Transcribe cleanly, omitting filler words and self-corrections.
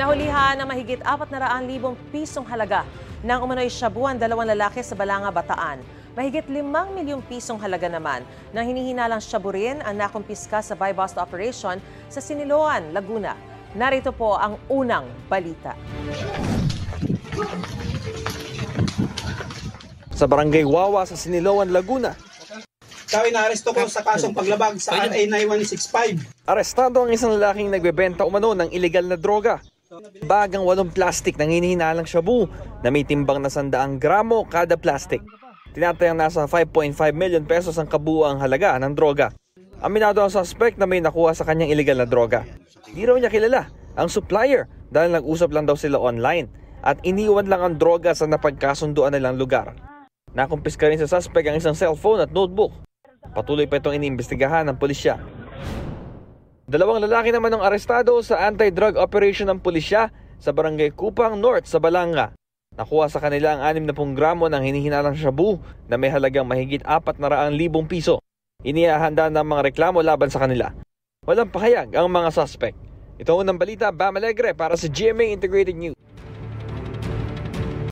Nahulihan ng mahigit 400,000 pisong halaga ng umano'y shabuan 2 lalaki sa Balanga, Bataan. Mahigit 5 milyong pisong halaga naman ng hinihinalang shabu rin ang nakumpiska sa buy-bust operation sa Siniloan, Laguna. Narito po ang unang balita. Sa Barangay Wawa sa Siniloan, Laguna, Inaaresto ko sa kasong paglabag sa RA 9165. arestado ang isang lalaking nagbebenta umano ng ilegal na droga. Bagang 8 plastik ng hinihinalang shabu na may timbang na 100 gramo kada plastik. Tinatayang nasa 5.5 million pesos ang kabuuang halaga ng droga. Aminado ang suspect na may nakuha sa kanyang ilegal na droga. Di raw niya kilala ang supplier dahil nag-usap lang daw sila online at iniwan lang ang droga sa napagkasunduan nilang lugar. Nakumpiska rin sa suspect ang isang cellphone at notebook. Patuloy pa itong iniimbestigahan ng pulisya. 2 lalaki naman ang arestado sa anti-drug operation ng pulisya sa Barangay Kupang North sa Balanga. Nakuha sa kanila ang 60 gramo ng hinihinalang shabu na may halagang mahigit 400,000 piso. Inihahanda ng mga reklamo laban sa kanila. Walang pahayag ang mga suspect. Ito ang unang balita, Bam Alegre para sa GMA Integrated News.